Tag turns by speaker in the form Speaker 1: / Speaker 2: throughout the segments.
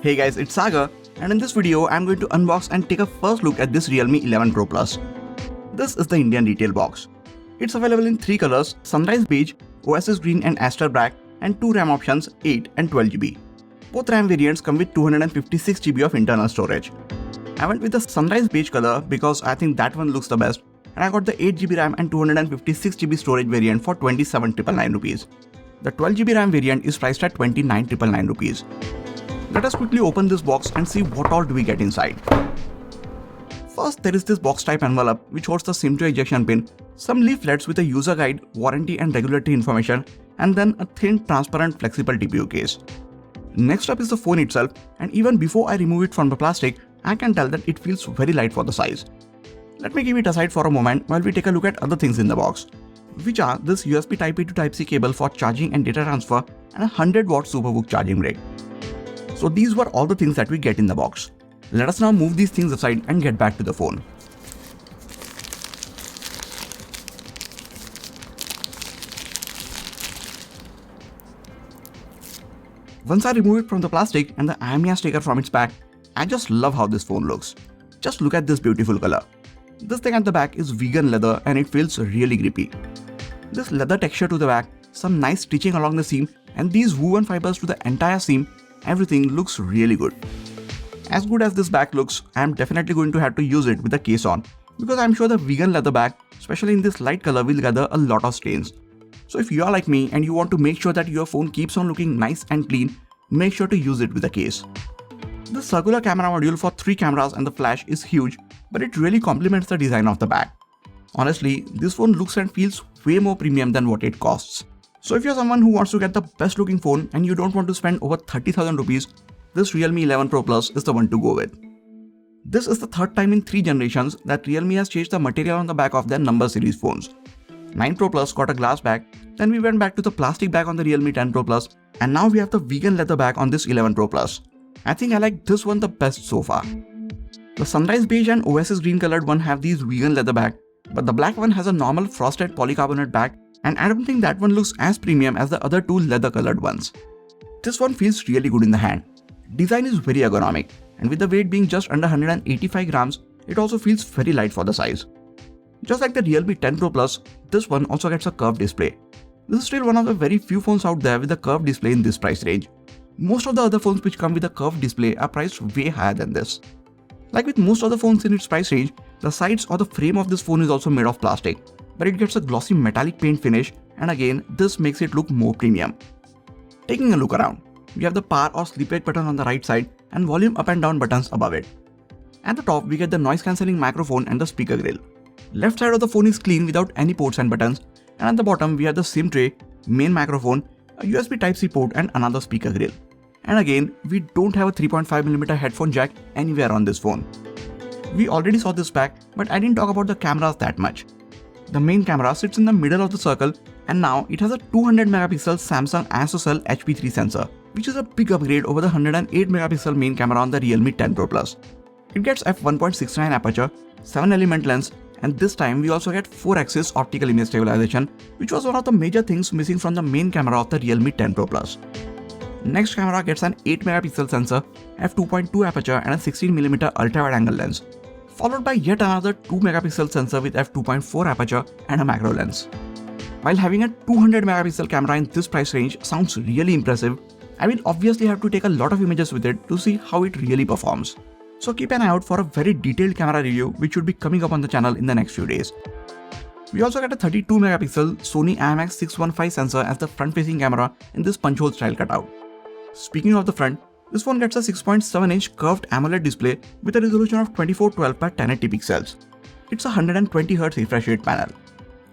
Speaker 1: Hey guys, it's Sagar, and in this video I'm going to unbox and take a first look at this Realme 11 Pro Plus. This is the Indian retail box. It's available in 3 colors: Sunrise Beige, Oasis Green and Aster Black, and 2 RAM options, 8 and 12GB. Both RAM variants come with 256GB of internal storage. I went with the Sunrise Beige color because I think that one looks the best, and I got the 8GB RAM and 256GB storage variant for 27,999 rupees. The 12GB RAM variant is priced at 29,999 rupees. Let us quickly open this box and see what all do we get inside. First, there is this box type envelope which holds the SIM tray ejection pin, some leaflets with a user guide, warranty and regulatory information, and then a thin, transparent, flexible TPU case. Next up is the phone itself, and even before I remove it from the plastic, I can tell that it feels very light for the size. Let me keep it aside for a moment while we take a look at other things in the box, which are this USB Type-A to Type-C cable for charging and data transfer and a 100-watt Superbook charging brick. So these were all the things that we get in the box. Let us now move these things aside and get back to the phone. Once I remove it from the plastic and the IMEI sticker from its back, I just love how this phone looks. Just look at this beautiful color. This thing at the back is vegan leather and it feels really grippy. This leather texture to the back, some nice stitching along the seam, and these woven fibers to the entire seam, everything looks really good. As good as this back looks, I am definitely going to have to use it with the case on, because I am sure the vegan leather back, especially in this light color, will gather a lot of stains. So if you are like me and you want to make sure that your phone keeps on looking nice and clean, make sure to use it with a case. The circular camera module for 3 cameras and the flash is huge, but it really complements the design of the back. Honestly, this phone looks and feels way more premium than what it costs. So if you're someone who wants to get the best looking phone and you don't want to spend over 30,000 rupees, this Realme 11 Pro Plus is the one to go with. This is the third time in 3 generations that Realme has changed the material on the back of their number series phones. 9 Pro Plus got a glass back, then we went back to the plastic back on the Realme 10 Pro Plus, and now we have the vegan leather back on this 11 Pro Plus. I think I like this one the best so far. The Sunrise Beige and Oasis Green colored one have these vegan leather back, but the black one has a normal frosted polycarbonate back, and I don't think that one looks as premium as the other 2 leather colored ones. This one feels really good in the hand. Design is very ergonomic, and with the weight being just under 185 grams, it also feels very light for the size. Just like the Realme 10 Pro Plus, this one also gets a curved display. This is still one of the very few phones out there with a curved display in this price range. Most of the other phones which come with a curved display are priced way higher than this. Like with most of the phones in its price range, the sides or the frame of this phone is also made of plastic, but it gets a glossy metallic paint finish, and again, this makes it look more premium. Taking a look around, we have the power or sleep wake button on the right side and volume up and down buttons above it. At the top, we get the noise cancelling microphone and the speaker grill. Left side of the phone is clean without any ports and buttons, and at the bottom we have the SIM tray, main microphone, a USB Type-C port and another speaker grill. And again, we don't have a 3.5mm headphone jack anywhere on this phone. We already saw this back, but I didn't talk about the cameras that much. The main camera sits in the middle of the circle, and now it has a 200MP Samsung ISOCELL HP3 sensor, which is a big upgrade over the 108MP main camera on the Realme 10 Pro Plus. It gets f1.69 aperture, 7-element lens, and this time we also get 4-axis optical image stabilization, which was one of the major things missing from the main camera of the Realme 10 Pro Plus. Next camera gets an 8MP sensor, f2.2 aperture and a 16mm ultra-wide angle lens, followed by yet another 2MP sensor with f2.4 aperture and a macro lens. While having a 200MP camera in this price range sounds really impressive, I will obviously have to take a lot of images with it to see how it really performs. So keep an eye out for a very detailed camera review which should be coming up on the channel in the next few days. We also get a 32MP Sony IMX615 sensor as the front-facing camera in this punch hole style cutout. Speaking of the front, this phone gets a 6.7-inch curved AMOLED display with a resolution of 2412x1080 pixels. It's a 120Hz refresh rate panel.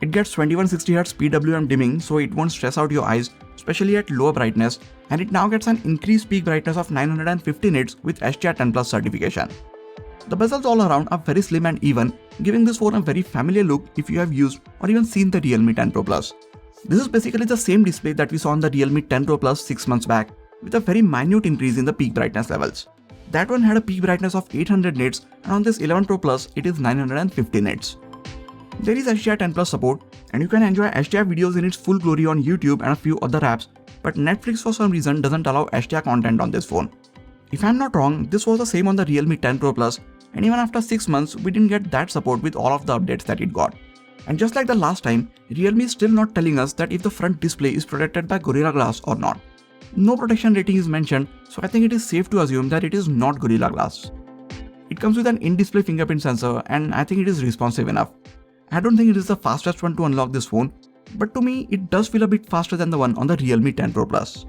Speaker 1: It gets 2160Hz PWM dimming, so it won't stress out your eyes, especially at lower brightness, and it now gets an increased peak brightness of 950 nits with HDR10+ certification. The bezels all around are very slim and even, giving this phone a very familiar look if you have used or even seen the Realme 10 Pro Plus. This is basically the same display that we saw on the Realme 10 Pro Plus 6 months back, with a very minute increase in the peak brightness levels. That one had a peak brightness of 800 nits, and on this 11 Pro Plus it is 950 nits. There is HDR10+ support, and you can enjoy HDR videos in its full glory on YouTube and a few other apps, but Netflix for some reason doesn't allow HDR content on this phone. If I'm not wrong, this was the same on the Realme 10 Pro Plus, and even after 6 months, we didn't get that support with all of the updates that it got. And just like the last time, Realme is still not telling us that if the front display is protected by Gorilla Glass or not. No protection rating is mentioned, so I think it is safe to assume that it is not Gorilla Glass. It comes with an in-display fingerprint sensor, and I think it is responsive enough. I don't think it is the fastest one to unlock this phone, but to me it does feel a bit faster than the one on the Realme 10 Pro Plus.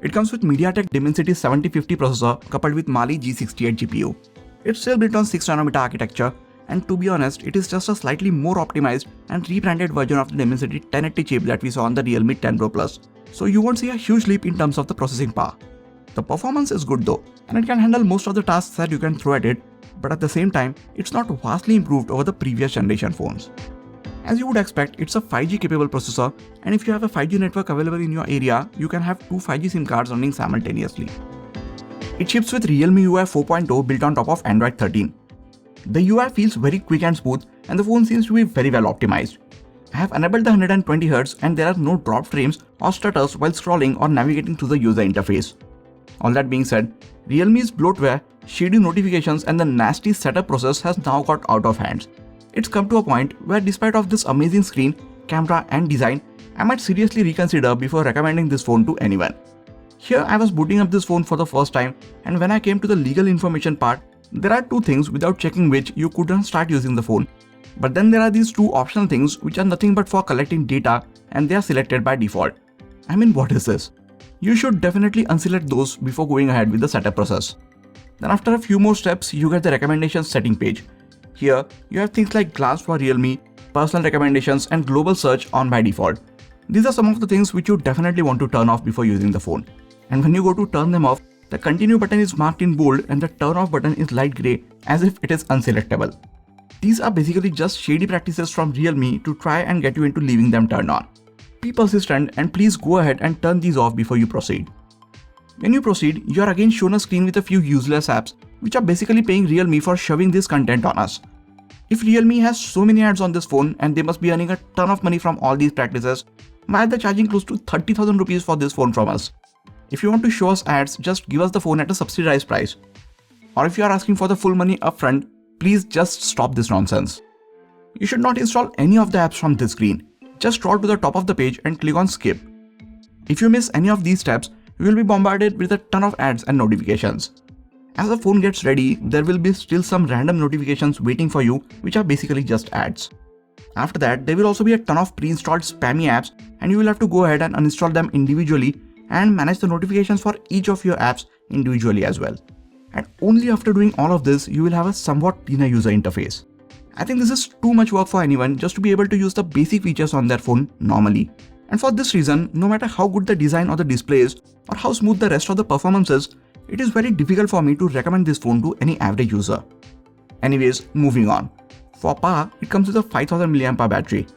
Speaker 1: It comes with MediaTek Dimensity 7050 processor coupled with Mali G68 GPU. It's still built on 6nm architecture, and to be honest, it is just a slightly more optimized and rebranded version of the Dimensity 1080 chip that we saw on the Realme 10 Pro Plus, so you won't see a huge leap in terms of the processing power. The performance is good though, and it can handle most of the tasks that you can throw at it, but at the same time, it's not vastly improved over the previous generation phones. As you would expect, it's a 5G capable processor, and if you have a 5G network available in your area, you can have two 5G SIM cards running simultaneously. It ships with Realme UI 4.0 built on top of Android 13. The UI feels very quick and smooth, and the phone seems to be very well optimized. I have enabled the 120Hz, and there are no drop frames or stutters while scrolling or navigating through the user interface. All that being said, Realme's bloatware, shady notifications and the nasty setup process has now got out of hands. It's come to a point where despite of this amazing screen, camera and design, I might seriously reconsider before recommending this phone to anyone. Here I was booting up this phone for the first time, and when I came to the legal information part, there are two things without checking which you couldn't start using the phone. But then there are these two optional things which are nothing but for collecting data, and they are selected by default. I mean, what is this? You should definitely unselect those before going ahead with the setup process. Then after a few more steps, you get the recommendations setting page. Here, you have things like glance for Realme, personal recommendations and global search on by default. These are some of the things which you definitely want to turn off before using the phone. And when you go to turn them off, the continue button is marked in bold and the turn off button is light grey as if it is unselectable. These are basically just shady practices from Realme to try and get you into leaving them turned on. Be persistent and please go ahead and turn these off before you proceed. When you proceed, you are again shown a screen with a few useless apps which are basically paying Realme for shoving this content on us. If Realme has so many ads on this phone and they must be earning a ton of money from all these practices, why are they charging close to 30,000 rupees for this phone from us? If you want to show us ads, just give us the phone at a subsidized price. Or if you are asking for the full money upfront, please just stop this nonsense. You should not install any of the apps from this screen. Just scroll to the top of the page and click on skip. If you miss any of these steps, you will be bombarded with a ton of ads and notifications. As the phone gets ready, there will be still some random notifications waiting for you which are basically just ads. After that, there will also be a ton of pre-installed spammy apps and you will have to go ahead and uninstall them individually and manage the notifications for each of your apps individually as well. And only after doing all of this, you will have a somewhat cleaner user interface. I think this is too much work for anyone just to be able to use the basic features on their phone normally. And for this reason, no matter how good the design or the display is or how smooth the rest of the performance is, it is very difficult for me to recommend this phone to any average user. Anyways, moving on. For power, it comes with a 5000 mAh battery.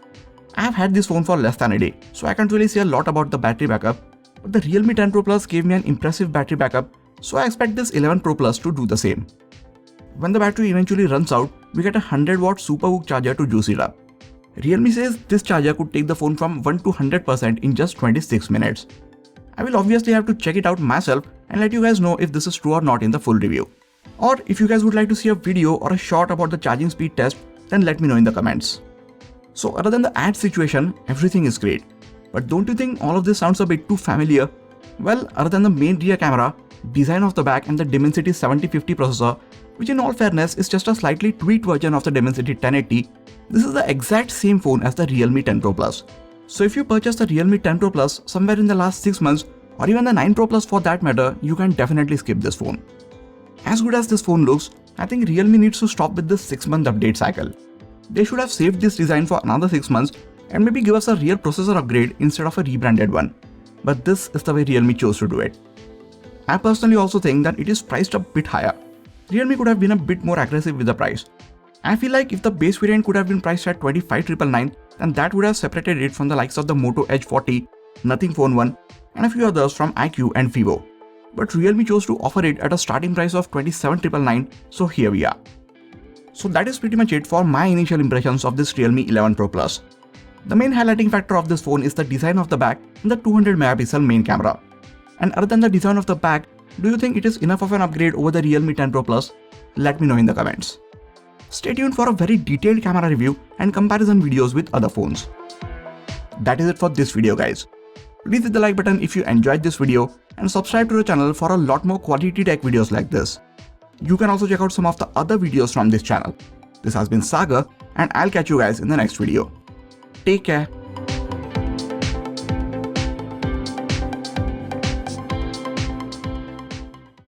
Speaker 1: I have had this phone for less than a day, so I can't really say a lot about the battery backup, but the Realme 10 Pro Plus gave me an impressive battery backup, so I expect this 11 Pro Plus to do the same. When the battery eventually runs out, we get a 100-watt Superbook charger to juice it up. Realme says this charger could take the phone from 1 to 100% in just 26 minutes. I will obviously have to check it out myself and let you guys know if this is true or not in the full review. Or if you guys would like to see a video or a short about the charging speed test, then let me know in the comments. So other than the ad situation, everything is great. But don't you think all of this sounds a bit too familiar? Well, other than the main rear camera, design of the back and the Dimensity 7050 processor, which in all fairness is just a slightly tweaked version of the Dimensity 1080, this is the exact same phone as the Realme 10 Pro Plus. So if you purchased the Realme 10 Pro Plus somewhere in the last 6 months or even the 9 Pro Plus for that matter, you can definitely skip this phone. As good as this phone looks, I think Realme needs to stop with this 6-month update cycle. They should have saved this design for another 6 months and maybe give us a real processor upgrade instead of a rebranded one. But this is the way Realme chose to do it. I personally also think that it is priced a bit higher. Realme could have been a bit more aggressive with the price. I feel like if the base variant could have been priced at 25,999, then that would have separated it from the likes of the Moto Edge 40, Nothing Phone 1 and a few others from iQOO and Vivo. But Realme chose to offer it at a starting price of 27,999, so here we are. So that is pretty much it for my initial impressions of this Realme 11 Pro Plus. The main highlighting factor of this phone is the design of the back and the 200 megapixel main camera. And other than the design of the back, Do you think it is enough of an upgrade over the Realme 10 Pro Plus? Let me know in the comments. Stay tuned for a very detailed camera review and comparison videos with other phones. That is it for this video guys. Please hit the like button if you enjoyed this video and subscribe to the channel for a lot more quality tech videos like this. You can also check out some of the other videos from this channel. This has been Sagar and I'll catch you guys in the next video. Take care.